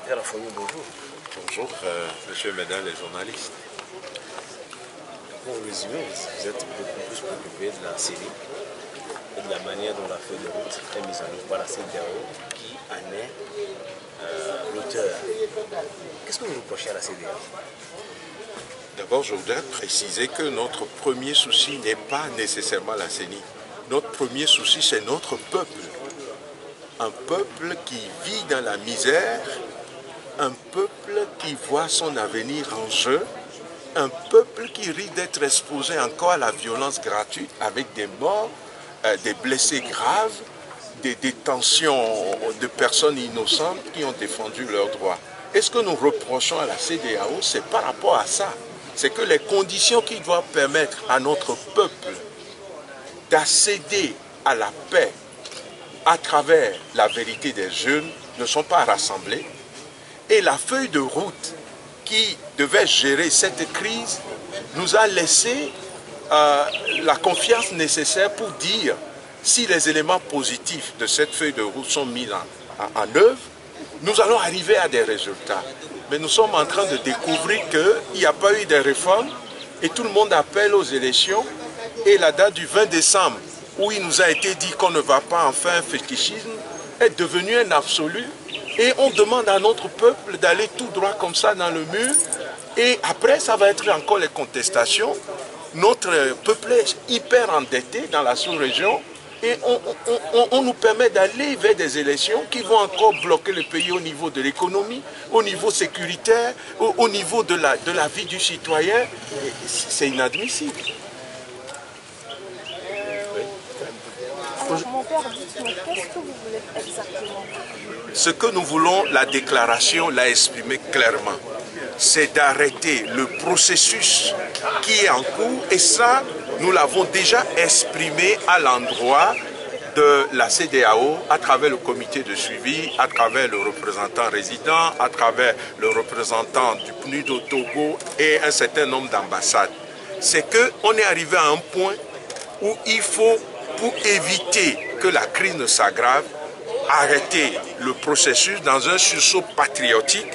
Bonjour. Bonjour, monsieur et mesdames les journalistes. Pour résumer, vous êtes beaucoup plus préoccupé de la série et de la manière dont la feuille de route est mise en œuvre par la CEDEAO qui en est l'auteur. Qu'est-ce que vous reprochez à la CEDEAO? D'abord, je voudrais préciser que notre premier souci n'est pas nécessairement la CENI. Notre premier souci, c'est notre peuple. Un peuple qui vit dans la misère, un peuple qui voit son avenir en jeu, un peuple qui risque d'être exposé encore à la violence gratuite avec des morts, des blessés graves, des détentions de personnes innocentes qui ont défendu leurs droits. Et ce que nous reprochons à la CEDEAO, c'est par rapport à ça. C'est que les conditions qui doivent permettre à notre peuple d'accéder à la paix à travers la vérité des jeunes ne sont pas rassemblées. Et la feuille de route qui devait gérer cette crise nous a laissé la confiance nécessaire pour dire si les éléments positifs de cette feuille de route sont mis en œuvre, nous allons arriver à des résultats. Mais nous sommes en train de découvrir qu'il n'y a pas eu de réformes et tout le monde appelle aux élections. Et la date du 20 décembre, où il nous a été dit qu'on ne va pas en faire un fétichisme, est devenue un absolu. Et on demande à notre peuple d'aller tout droit comme ça dans le mur. Et après, ça va être encore les contestations. Notre peuple est hyper endetté dans la sous-région. Et on nous permet d'aller vers des élections qui vont encore bloquer le pays au niveau de l'économie, au niveau sécuritaire, au niveau de la vie du citoyen. C'est inadmissible. Mon père, dites-moi, qu'est-ce que vous voulez exactement? Ce que nous voulons, la déclaration l'a exprimé clairement. C'est d'arrêter le processus qui est en cours et ça, nous l'avons déjà exprimé à l'endroit de la CEDEAO à travers le comité de suivi, à travers le représentant résident, à travers le représentant du PNUD au Togo et un certain nombre d'ambassades. C'est qu'on est arrivé à un point où il faut, pour éviter que la crise ne s'aggrave, arrêter le processus dans un sursaut patriotique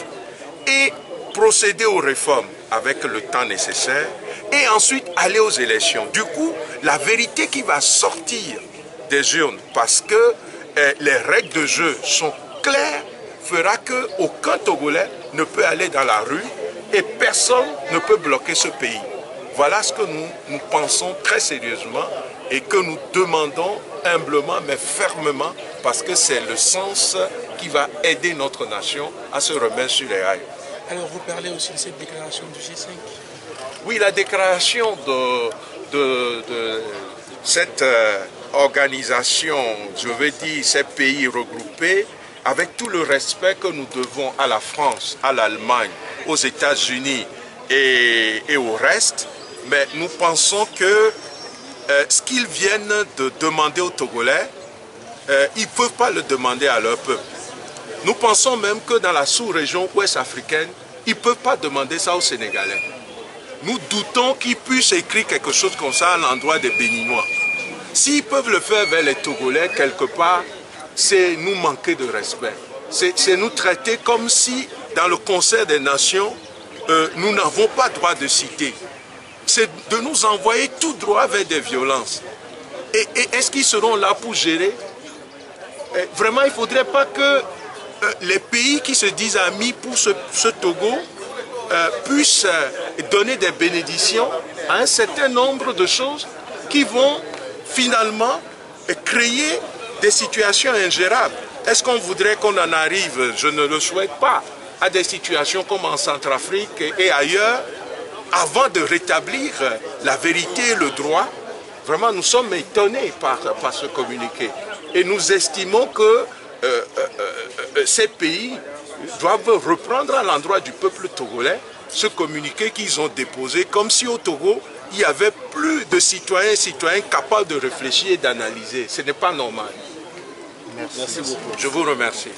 et procéder aux réformes avec le temps nécessaire et ensuite aller aux élections. Du coup, la vérité qui va sortir des urnes, parce que les règles de jeu sont claires, fera qu'aucun Togolais ne peut aller dans la rue et personne ne peut bloquer ce pays. Voilà ce que nous pensons très sérieusement et que nous demandons humblement mais fermement parce que c'est le sens qui va aider notre nation à se remettre sur les rails. Alors vous parlez aussi de cette déclaration du G5? Oui, la déclaration de cette organisation, je veux dire ces pays regroupés, avec tout le respect que nous devons à la France, à l'Allemagne, aux États-Unis et au reste, mais nous pensons que ce qu'ils viennent de demander aux Togolais, ils ne peuvent pas le demander à leur peuple. Nous pensons même que dans la sous-région ouest-africaine, ils ne peuvent pas demander ça aux Sénégalais. Nous doutons qu'ils puissent écrire quelque chose comme ça à l'endroit des Béninois. S'ils peuvent le faire vers les Togolais, quelque part, c'est nous manquer de respect. C'est nous traiter comme si, dans le concert des nations, nous n'avons pas droit de citer. C'est de nous envoyer tout droit vers des violences. Et est-ce qu'ils seront là pour gérer? Vraiment, il ne faudrait pas que les pays qui se disent amis pour ce Togo puissent donner des bénédictions à un certain nombre de choses qui vont finalement créer des situations ingérables. Est-ce qu'on voudrait qu'on en arrive, je ne le souhaite pas, à des situations comme en Centrafrique et ailleurs, avant de rétablir la vérité et le droit? Vraiment, nous sommes étonnés par ce communiqué. Et nous estimons que ces pays doivent reprendre à l'endroit du peuple togolais ce communiqué qu'ils ont déposé, comme si au Togo, il n'y avait plus de citoyens et citoyennes capables de réfléchir et d'analyser. Ce n'est pas normal. Merci beaucoup. Je vous remercie.